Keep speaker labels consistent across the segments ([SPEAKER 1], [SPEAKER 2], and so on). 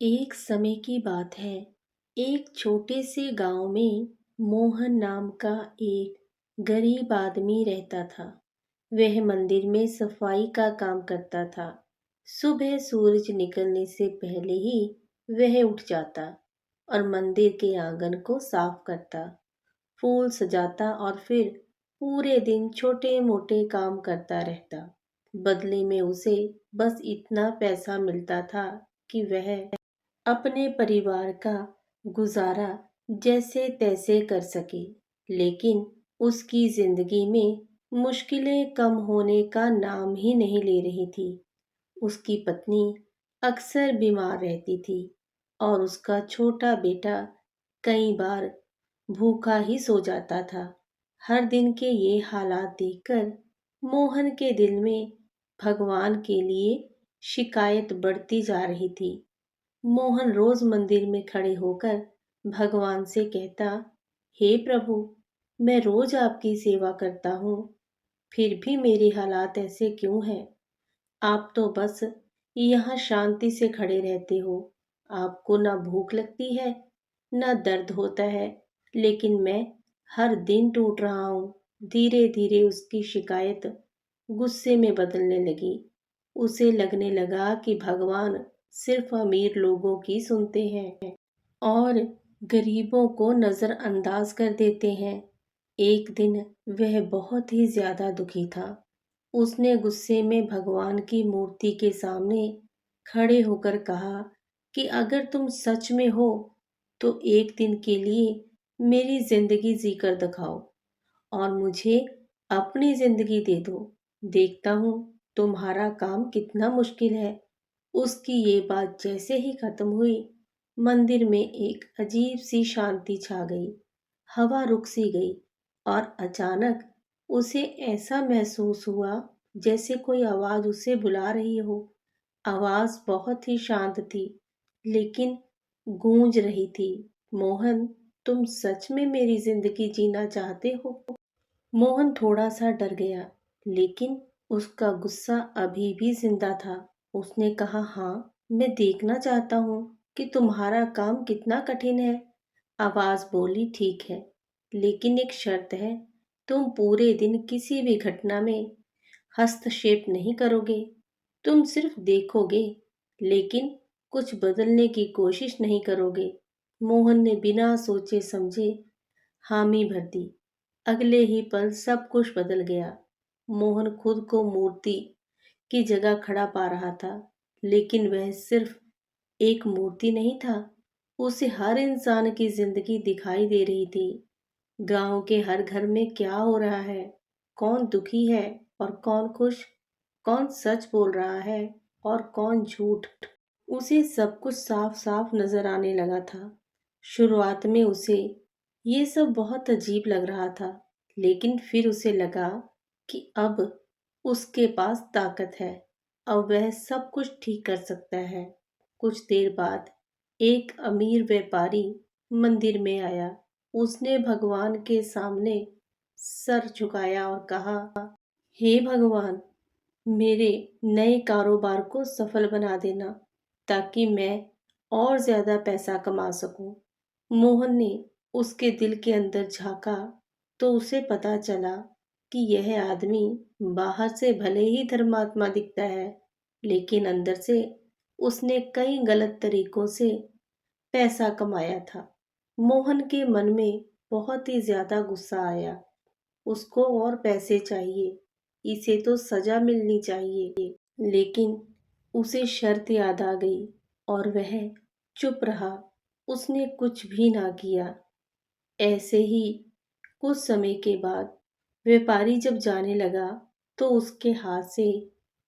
[SPEAKER 1] एक समय की बात है। एक छोटे से गांव में मोहन नाम का एक गरीब आदमी रहता था। वह मंदिर में सफाई का काम करता था। सुबह सूरज निकलने से पहले ही वह उठ जाता और मंदिर के आंगन को साफ करता, फूल सजाता और फिर पूरे दिन छोटे मोटे काम करता रहता। बदले में उसे बस इतना पैसा मिलता था कि वह अपने परिवार का गुजारा जैसे तैसे कर सके। लेकिन उसकी जिंदगी में मुश्किलें कम होने का नाम ही नहीं ले रही थी। उसकी पत्नी अक्सर बीमार रहती थी और उसका छोटा बेटा कई बार भूखा ही सो जाता था। हर दिन के ये हालात देखकर मोहन के दिल में भगवान के लिए शिकायत बढ़ती जा रही थी। मोहन रोज मंदिर में खड़े होकर भगवान से कहता, हे प्रभु, मैं रोज आपकी सेवा करता हूँ, फिर भी मेरे हालात ऐसे क्यों हैं? आप तो बस यहाँ शांति से खड़े रहते हो। आपको ना भूख लगती है, ना दर्द होता है, लेकिन मैं हर दिन टूट रहा हूँ। धीरे धीरे उसकी शिकायत गुस्से में बदलने लगी। उसे लगने लगा कि भगवान सिर्फ अमीर लोगों की सुनते हैं और गरीबों को नजरअंदाज कर देते हैं। एक दिन वह बहुत ही ज्यादा दुखी था। उसने गुस्से में भगवान की मूर्ति के सामने खड़े होकर कहा कि अगर तुम सच में हो तो एक दिन के लिए मेरी जिंदगी जीकर दिखाओ और मुझे अपनी जिंदगी दे दो। देखता हूँ तुम्हारा काम कितना मुश्किल है। उसकी ये बात जैसे ही खत्म हुई, मंदिर में एक अजीब सी शांति छा गई। हवा रुक सी गई और अचानक उसे ऐसा महसूस हुआ जैसे कोई आवाज उसे बुला रही हो। आवाज बहुत ही शांत थी, लेकिन गूंज रही थी, मोहन, तुम सच में मेरी जिंदगी जीना चाहते हो? मोहन थोड़ा सा डर गया, लेकिन उसका गुस्सा अभी भी जिंदा था। उसने कहा, हाँ, मैं देखना चाहता हूँ कि तुम्हारा काम कितना कठिन है। आवाज बोली, ठीक है, लेकिन एक शर्त है, तुम पूरे दिन किसी भी घटना में हस्तक्षेप नहीं करोगे। तुम सिर्फ देखोगे, लेकिन कुछ बदलने की कोशिश नहीं करोगे। मोहन ने बिना सोचे समझे हामी भर दी। अगले ही पल सब कुछ बदल गया। मोहन खुद को मूर्ति की जगह खड़ा पा रहा था, लेकिन वह सिर्फ एक मूर्ति नहीं था। उसे हर इंसान की जिंदगी दिखाई दे रही थी। गांव के हर घर में क्या हो रहा है, कौन दुखी है और कौन खुश, कौन सच बोल रहा है और कौन झूठ। उसे सब कुछ साफ साफ नजर आने लगा था। शुरुआत में उसे ये सब बहुत अजीब लग रहा था, लेकिन फिर उसे लगा कि अब उसके पास ताकत है। अब वह सब कुछ ठीक कर सकता है। कुछ देर बाद एक अमीर व्यापारी मंदिर में आया। उसने भगवान के सामने सर झुकाया और कहा, हे भगवान, मेरे नए कारोबार को सफल बना देना ताकि मैं और ज्यादा पैसा कमा सकूं। मोहन ने उसके दिल के अंदर झांका तो उसे पता चला कि यह आदमी बाहर से भले ही धर्मात्मा दिखता है, लेकिन अंदर से उसने कई गलत तरीकों से पैसा कमाया था। मोहन के मन में बहुत ही ज्यादा गुस्सा आया। उसको और पैसे चाहिए, इसे तो सजा मिलनी चाहिए। लेकिन उसे शर्त याद आ गई और वह चुप रहा। उसने कुछ भी ना किया। ऐसे ही कुछ समय के बाद व्यापारी जब जाने लगा तो उसके हाथ से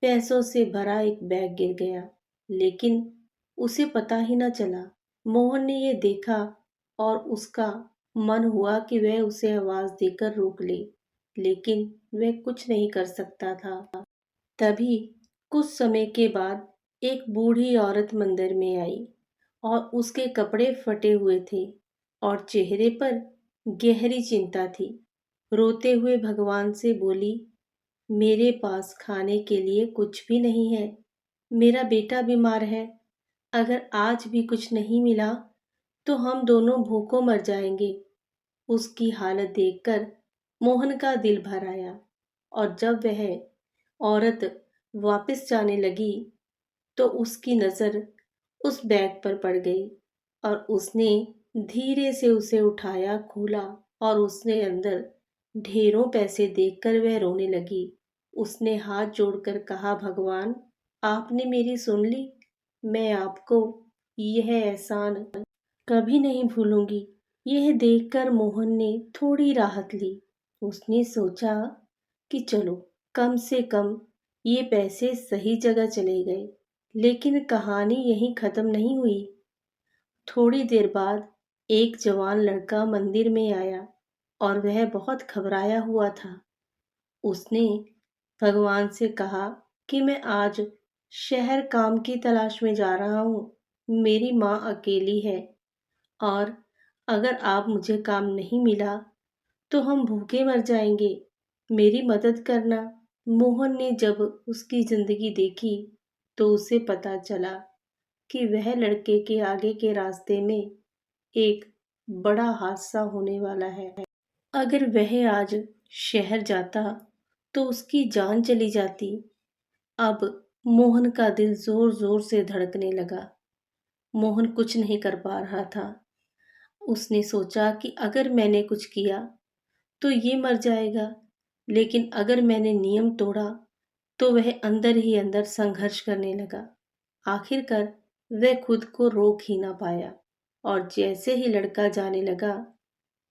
[SPEAKER 1] पैसों से भरा एक बैग गिर गया, लेकिन उसे पता ही न चला। मोहन ने ये देखा और उसका मन हुआ कि वह उसे आवाज देकर रोक ले, लेकिन वह कुछ नहीं कर सकता था। तभी कुछ समय के बाद एक बूढ़ी औरत मंदिर में आई और उसके कपड़े फटे हुए थे और चेहरे पर गहरी चिंता थी। रोते हुए भगवान से बोली, मेरे पास खाने के लिए कुछ भी नहीं है, मेरा बेटा बीमार है, अगर आज भी कुछ नहीं मिला तो हम दोनों भूखों मर जाएंगे। उसकी हालत देखकर मोहन का दिल भर आया और जब वह औरत वापस जाने लगी तो उसकी नज़र उस बैग पर पड़ गई और उसने धीरे से उसे उठाया, खोला और उसने अंदर ढेरों पैसे देखकर वह रोने लगी। उसने हाथ जोड़कर कहा, भगवान, आपने मेरी सुन ली। मैं आपको यह एहसान कभी नहीं भूलूंगी। यह देखकर मोहन ने थोड़ी राहत ली। उसने सोचा कि चलो, कम से कम ये पैसे सही जगह चले गए। लेकिन कहानी यहीं खत्म नहीं हुई। थोड़ी देर बाद एक जवान लड़का मंदिर में आया और वह बहुत घबराया हुआ था। उसने भगवान से कहा कि मैं आज शहर काम की तलाश में जा रहा हूँ। मेरी माँ अकेली है और अगर आप मुझे काम नहीं मिला तो हम भूखे मर जाएंगे। मेरी मदद करना। मोहन ने जब उसकी जिंदगी देखी तो उसे पता चला कि वह लड़के के आगे के रास्ते में एक बड़ा हादसा होने वाला है। अगर वह आज शहर जाता तो उसकी जान चली जाती। अब मोहन का दिल जोर जोर से धड़कने लगा। मोहन कुछ नहीं कर पा रहा था। उसने सोचा कि अगर मैंने कुछ किया तो ये मर जाएगा, लेकिन अगर मैंने नियम तोड़ा तो वह अंदर ही अंदर संघर्ष करने लगा। आखिरकार वह खुद को रोक ही ना पाया और जैसे ही लड़का जाने लगा,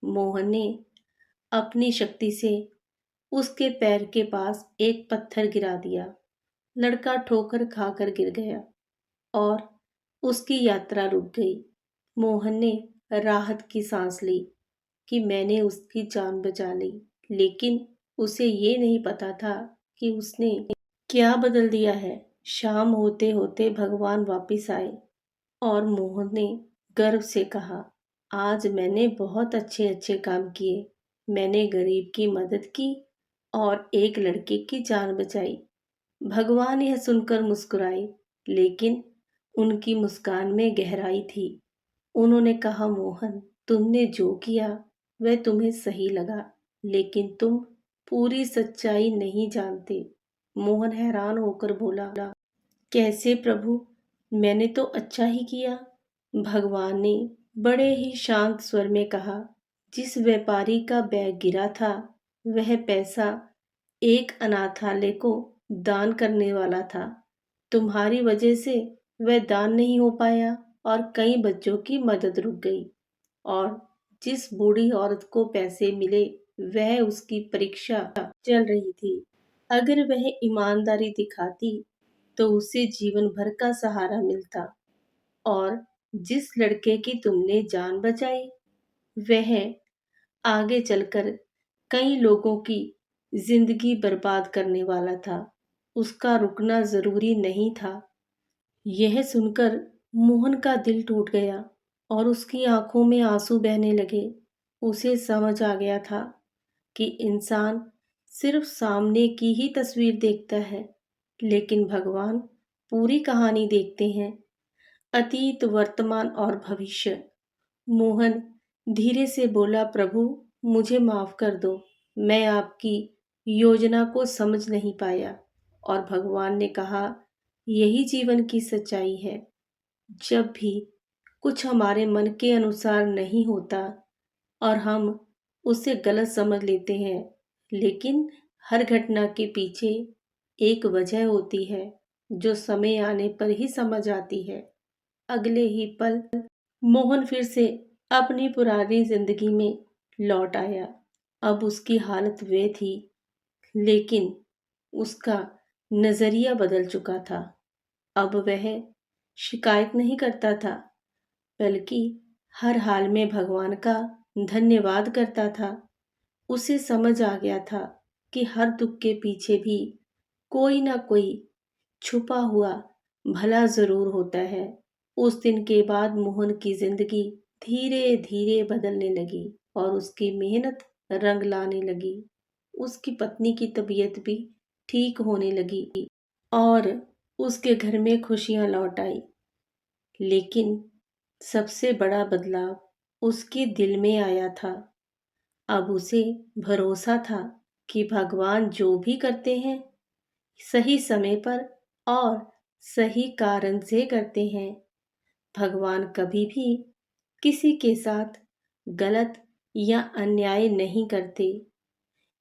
[SPEAKER 1] मोहन ने अपनी शक्ति से उसके पैर के पास एक पत्थर गिरा दिया। लड़का ठोकर खाकर गिर गया और उसकी यात्रा रुक गई। मोहन ने राहत की सांस ली कि मैंने उसकी जान बचा ली, लेकिन उसे ये नहीं पता था कि उसने क्या बदल दिया है। शाम होते होते भगवान वापिस आए और मोहन ने गर्व से कहा, आज मैंने बहुत अच्छे अच्छे काम किए। मैंने गरीब की मदद की और एक लड़के की जान बचाई। भगवान यह सुनकर मुस्कुराए, लेकिन उनकी मुस्कान में गहराई थी। उन्होंने कहा, मोहन, तुमने जो किया वह तुम्हें सही लगा, लेकिन तुम पूरी सच्चाई नहीं जानते। मोहन हैरान होकर बोला, कैसे प्रभु? मैंने तो अच्छा ही किया। भगवान ने बड़े ही शांत स्वर में कहा, जिस व्यापारी का बैग गिरा था वह पैसा एक अनाथालय को दान करने वाला था। तुम्हारी वजह से वह दान नहीं हो पाया और कई बच्चों की मदद रुक गई। और जिस बूढ़ी औरत को पैसे मिले वह उसकी परीक्षा चल रही थी। अगर वह ईमानदारी दिखाती तो उसे जीवन भर का सहारा मिलता। और जिस लड़के की तुमने जान बचाई वह आगे चलकर कई लोगों की जिंदगी बर्बाद करने वाला था। उसका रुकना जरूरी नहीं था। यह सुनकर मोहन का दिल टूट गया और उसकी आंखों में आंसू बहने लगे। उसे समझ आ गया था कि इंसान सिर्फ सामने की ही तस्वीर देखता है, लेकिन भगवान पूरी कहानी देखते हैं, अतीत, वर्तमान और भविष्य। मोहन धीरे से बोला, प्रभु, मुझे माफ कर दो। मैं आपकी योजना को समझ नहीं पाया। और भगवान ने कहा, यही जीवन की सच्चाई है। जब भी कुछ हमारे मन के अनुसार नहीं होता और हम उसे गलत समझ लेते हैं, लेकिन हर घटना के पीछे एक वजह होती है जो समय आने पर ही समझ आती है। अगले ही पल मोहन फिर से अपनी पुरानी जिंदगी में लौट आया। अब उसकी हालत वे थी, लेकिन उसका नजरिया बदल चुका था। अब वह शिकायत नहीं करता था, बल्कि हर हाल में भगवान का धन्यवाद करता था। उसे समझ आ गया था कि हर दुख के पीछे भी कोई ना कोई छुपा हुआ भला जरूर होता है। उस दिन के बाद मोहन की जिंदगी धीरे धीरे बदलने लगी और उसकी मेहनत रंग लाने लगी। उसकी पत्नी की तबीयत भी ठीक होने लगी और उसके घर में खुशियां लौट आई। लेकिन सबसे बड़ा बदलाव उसके दिल में आया था। अब उसे भरोसा था कि भगवान जो भी करते हैं सही समय पर और सही कारण से करते हैं। भगवान कभी भी किसी के साथ गलत या अन्याय नहीं करते।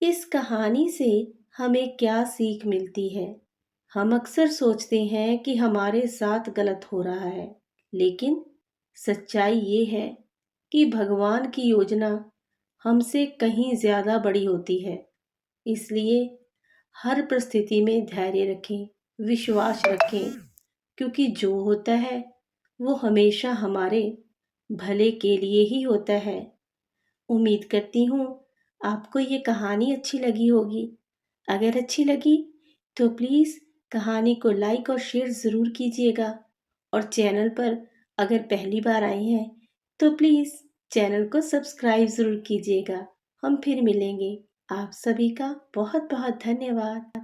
[SPEAKER 1] इस कहानी से हमें क्या सीख मिलती है? हम अक्सर सोचते हैं कि हमारे साथ गलत हो रहा है, लेकिन सच्चाई ये है कि भगवान की योजना हमसे कहीं ज्यादा बड़ी होती है। इसलिए हर परिस्थिति में धैर्य रखें, विश्वास रखें, क्योंकि जो होता है वो हमेशा हमारे भले के लिए ही होता है। उम्मीद करती हूँ आपको ये कहानी अच्छी लगी होगी। अगर अच्छी लगी तो प्लीज़ कहानी को लाइक और शेयर ज़रूर कीजिएगा, और चैनल पर अगर पहली बार आए हैं तो प्लीज़ चैनल को सब्सक्राइब ज़रूर कीजिएगा। हम फिर मिलेंगे। आप सभी का बहुत बहुत धन्यवाद।